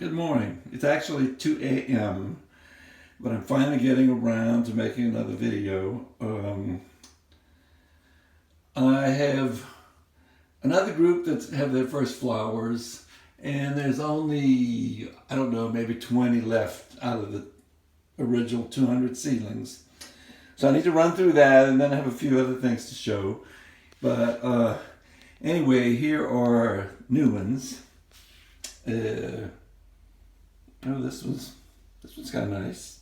Good morning. It's actually 2 a.m., but I'm finally getting around to making another video. I have another group that have their first flowers, and there's only, I don't know, maybe 20 left out of the original 200 seedlings. So I need to run through that, and then I have a few other things to show. But anyway, here are new ones. Oh, this one's kind of nice.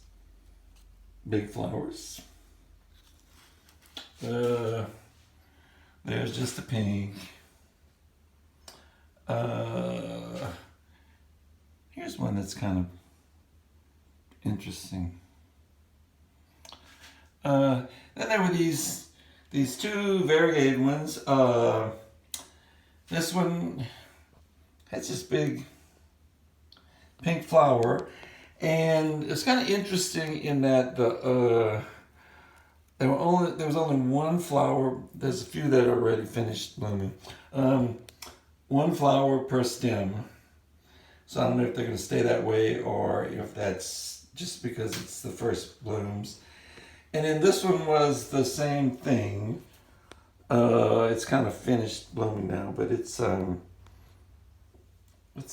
Big flowers. There's just a pink. Here's one that's kind of interesting. Then there were these two variegated ones. This one has this big pink flower, and it's kind of interesting in that there was only one flower. There's a few that are already finished blooming. One flower per stem. So I don't know if they're going to stay that way or if that's just because it's the first blooms. And then this one was the same thing. It's kind of finished blooming now, but it's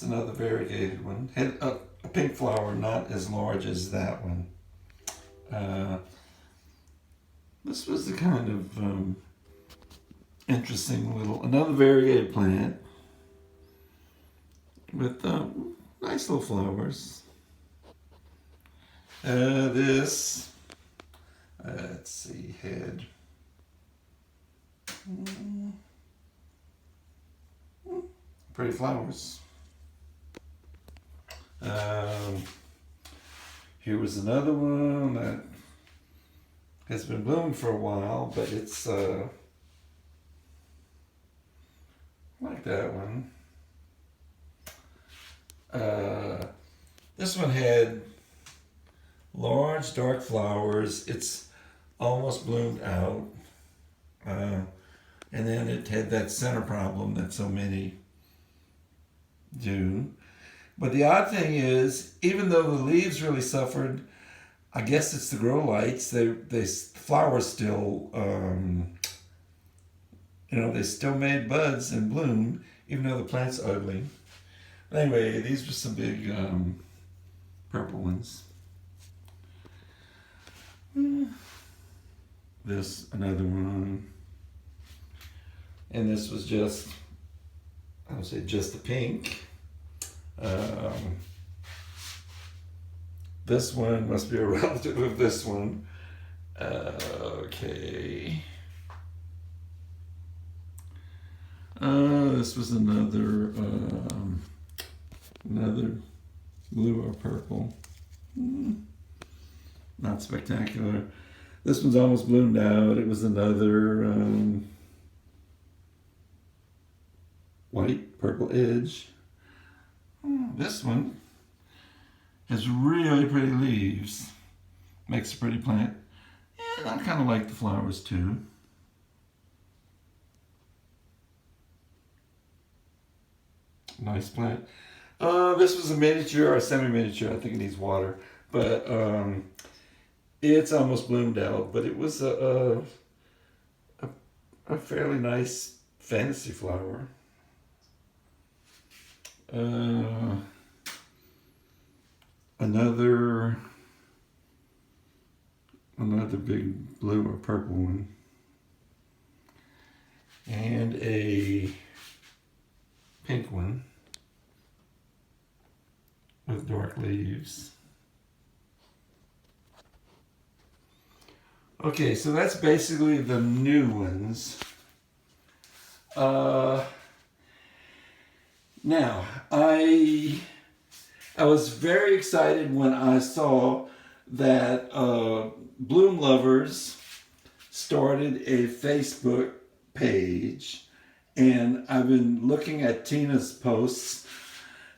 another variegated one. Had a pink flower, not as large as that one. This was the kind of interesting another variegated plant with nice little flowers. Let's see, had pretty flowers. Here was another one that has been blooming for a while, but it's like that one. This one had large dark flowers. It's almost bloomed out. And then it had that center problem that so many do. But the odd thing is, even though the leaves really suffered, I guess it's the grow lights. The flowers still, they still made buds and bloomed, even though the plant's ugly. But anyway, these were some big purple ones. This, another one. And this was just, I would say just a pink. This one must be a relative of this one. Okay. This was another blue or purple. Not spectacular. This one's almost bloomed out. It was another white purple edge. This one has really pretty leaves. Makes a pretty plant. And I kind of like the flowers too. Nice plant. This was a miniature or semi-miniature. I think it needs water. But it's almost bloomed out. But it was a fairly nice fantasy flower. Another big blue or purple one, and a pink one with dark leaves. Okay, so that's basically the new ones. Now, I was very excited when I saw that Bloom Lovers started a Facebook page, and I've been looking at Tina's posts.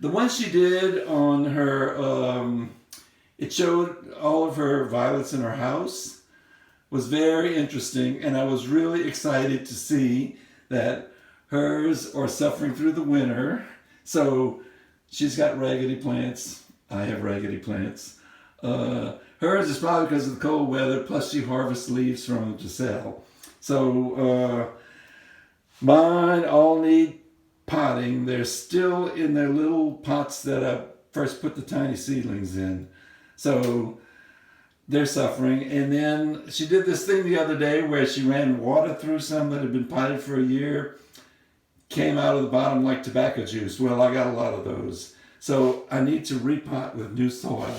The one she did on her, it showed all of her violets in her house, was very interesting, and I was really excited to see that hers are suffering through the winter. So She's got raggedy plants. I have raggedy plants. Hers is probably because of the cold weather, plus she harvests leaves from them to sell. So mine all need potting. They're still in their little pots that I first put the tiny seedlings in. So they're suffering. And then she did this thing the other day where she ran water through some that had been potted for a year. Came out of the bottom like tobacco juice. Well, I got a lot of those. So I need to repot with new soil.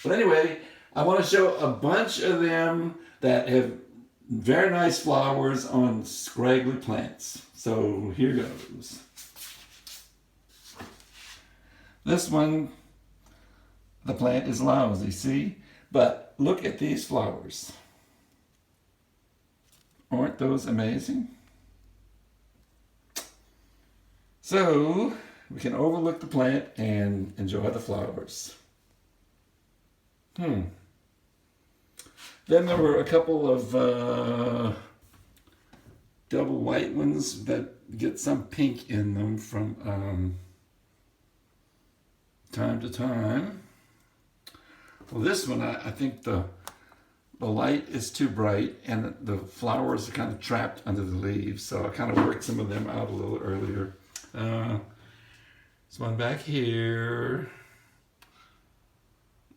But anyway, I want to show a bunch of them that have very nice flowers on scraggly plants. So here goes. This one, the plant is lousy, see? But look at these flowers. Aren't those amazing? So we can overlook the plant and enjoy the flowers. Then there were a couple of double white ones that get some pink in them from time to time. Well, this one, I think the light is too bright and the flowers are kind of trapped under the leaves, so I kind of worked some of them out a little earlier. There's one back here.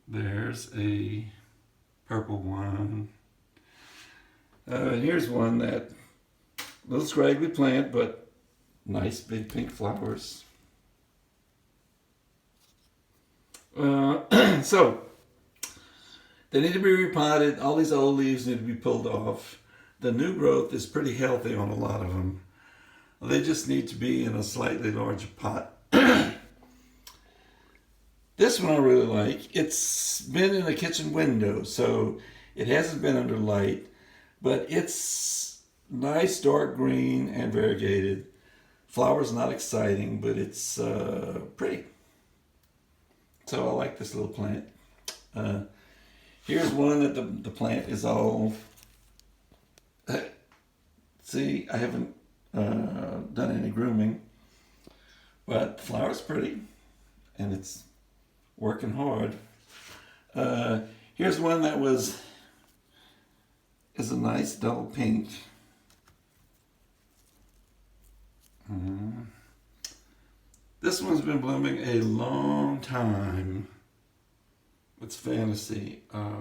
There's a purple one. Here's one that little scraggly plant, but nice big pink flowers. So they need to be repotted. All these old leaves need to be pulled off. The new growth is pretty healthy on a lot of them. They just need to be in a slightly larger pot. This one I really like. It's been in a kitchen window, so it hasn't been under light, but it's nice dark green and variegated. Flower's not exciting, but it's pretty. So I like this little plant. Here's one that the plant is all... See, I haven't done any grooming, but the flower's pretty, and it's working hard. Here's one that is a nice dull pink. This one's been blooming a long time. It's fantasy. I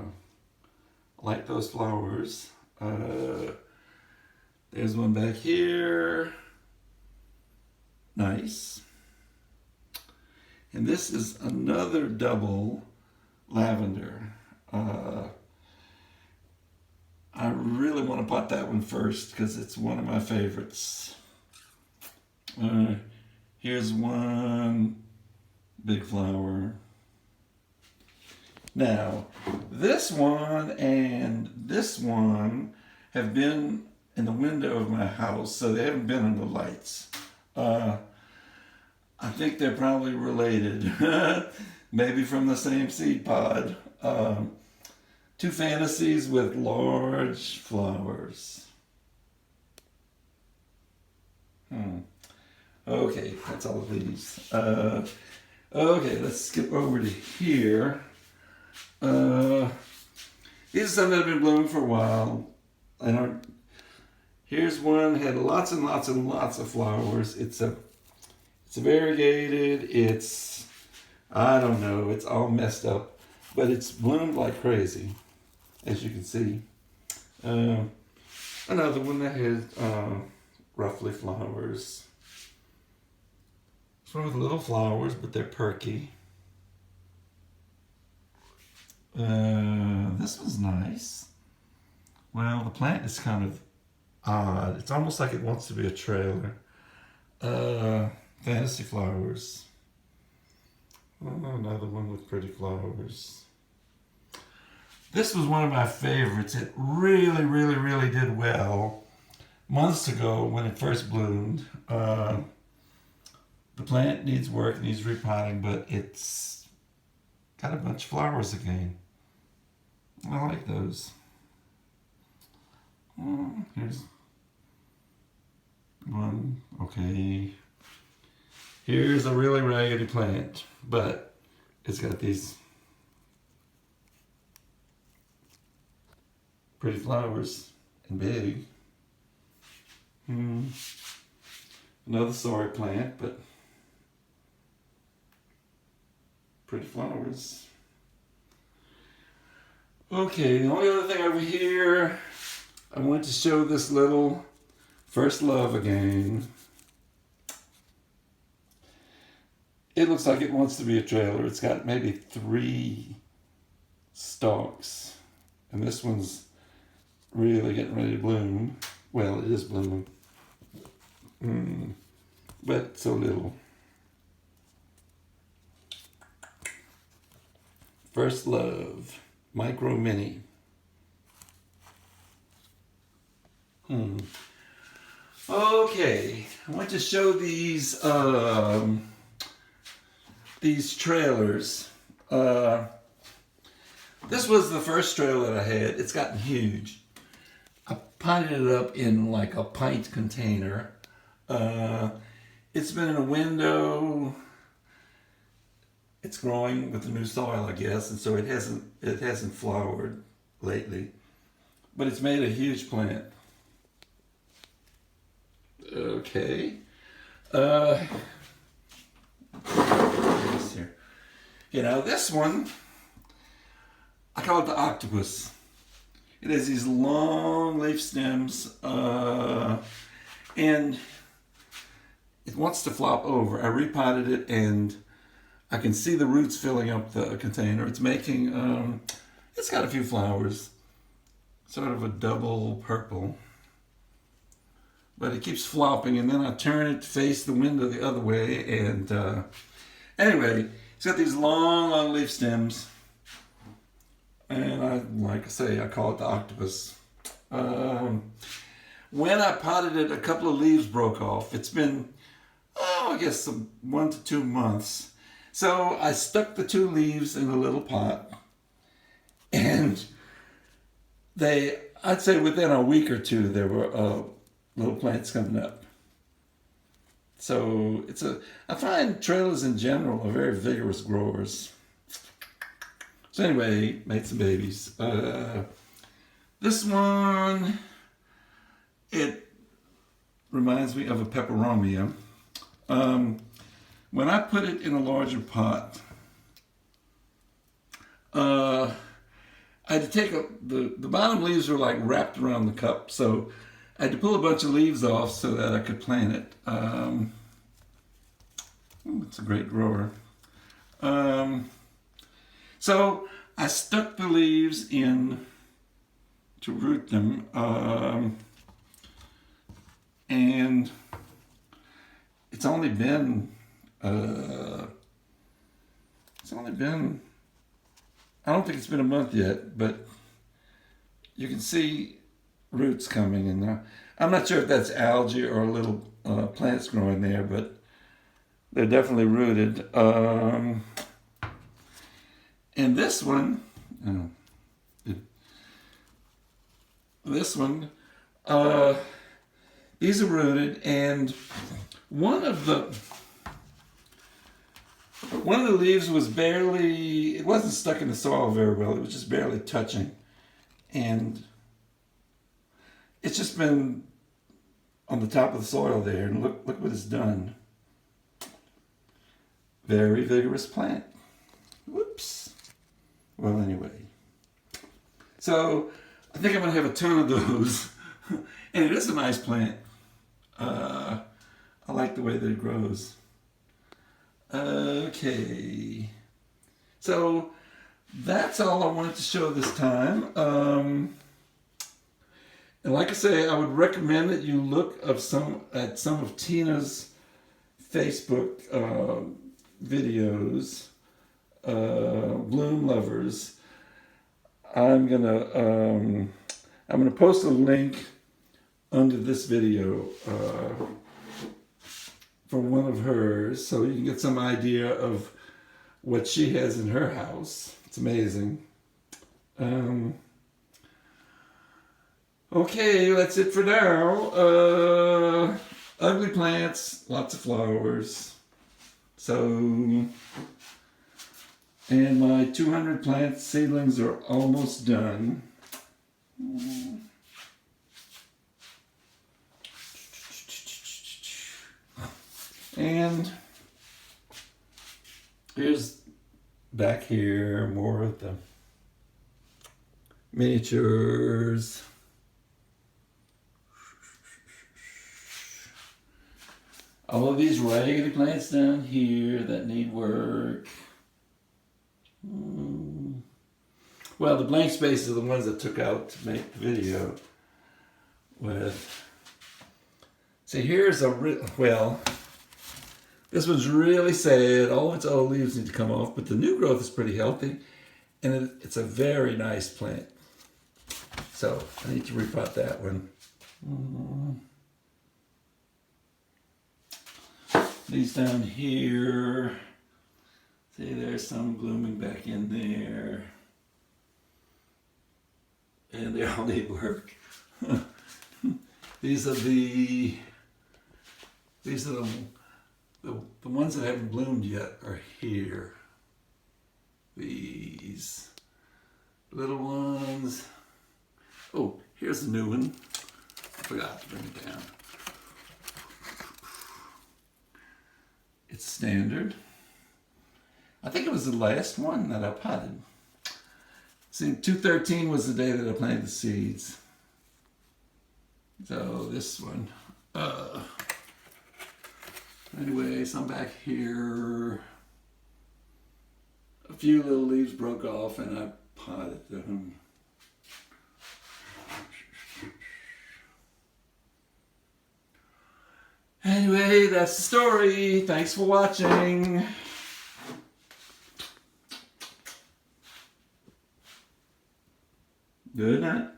like those flowers. There's one back here. Nice. And this is another double lavender. I really want to pot that one first because it's one of my favorites. Here's one big flower. Now, this one and this one have been in the window of my house, so they haven't been under lights. I think they're probably related, maybe from the same seed pod. Two fantasies with large flowers. Okay, that's all of these. Okay, let's skip over to here. These are some that have been blooming for a while. Here's one had lots and lots and lots of flowers. It's variegated. It's, I don't know, it's all messed up, but it's bloomed like crazy, as you can see. Another one that had roughly flowers. It's one with little flowers, but they're perky. This one's nice. Well, the plant is kind of odd. It's almost like it wants to be a trailer. Fantasy flowers. Another one with pretty flowers. This was one of my favorites. It really, really, really did well months ago when it first bloomed. The plant needs work, needs repotting, but it's got a bunch of flowers again. I like those. Here's one. Okay. Here's a really raggedy plant, but it's got these pretty flowers and big. Another sorry plant, but pretty flowers. Okay, the only other thing over here, I want to show this little First Love again. It looks like it wants to be a trailer. It's got maybe 3 stalks, and this one's really getting ready to bloom. Well, it is blooming, but so little. First Love, Micro Mini. Okay, I want to show these trailers. This was the first trailer that I had. It's gotten huge. I potted it up in like a pint container. It's been in a window. It's growing with the new soil, I guess, and so it hasn't flowered lately. But it's made a huge plant. Okay. Here. You know, this one, I call it the octopus. It has these long leaf stems, and it wants to flop over. I repotted it, and I can see the roots filling up the container. It's making, it's got a few flowers, sort of a double purple. But it keeps flopping, and then I turn it to face the window the other way, and anyway, it's got these long leaf stems, and like I say, I call it the octopus. When I potted it, a couple of leaves broke off. It's been, I guess 1 to 2 months. So I stuck the 2 leaves in a little pot, and I'd say within a week or 2, there were little plants coming up. So I find trailers in general are very vigorous growers. So anyway, made some babies. This one, it reminds me of a peperomia. When I put it in a larger pot, I had to take the bottom leaves were like wrapped around the cup, so I had to pull a bunch of leaves off so that I could plant it. It's a great grower. So I stuck the leaves in to root them, and it's only been I don't think it's been a month yet, but you can see roots coming in there. I'm not sure if that's algae or little plants growing there, but they're definitely rooted. And this one, these are rooted, and one of the leaves was barely, it wasn't stuck in the soil very well, it was just barely touching. And it's just been on the top of the soil there, and look what it's done. Very vigorous plant. Whoops. Well, anyway. So I think I'm going to have a ton of those. And it is a nice plant. I like the way that it grows. Okay. So that's all I wanted to show this time. And like I say, I would recommend that you look at some of Tina's Facebook videos, Bloom Lovers. I'm gonna post a link under this video for one of hers, so you can get some idea of what she has in her house. It's amazing. Okay, that's it for now. Ugly plants, lots of flowers. So, and my 200 plant seedlings are almost done. And here's back here more of the miniatures. All of these raggedy plants down here that need work. Well, the blank spaces are the ones that took out to make the video with. See, here's a well, this one's really sad. All of its old leaves need to come off, but the new growth is pretty healthy, and it's a very nice plant. So I need to repot that one. These down here. See, there's some blooming back in there. And they all need work. These are the ones that haven't bloomed yet are here. These little ones. Oh, here's the new one. I forgot to bring it down. It's standard. I think it was the last one that I potted. See, 2/13 was the day that I planted the seeds. So this one. Anyway, some back here. A few little leaves broke off and I potted them. Anyway, that's the story. Thanks for watching. Good night.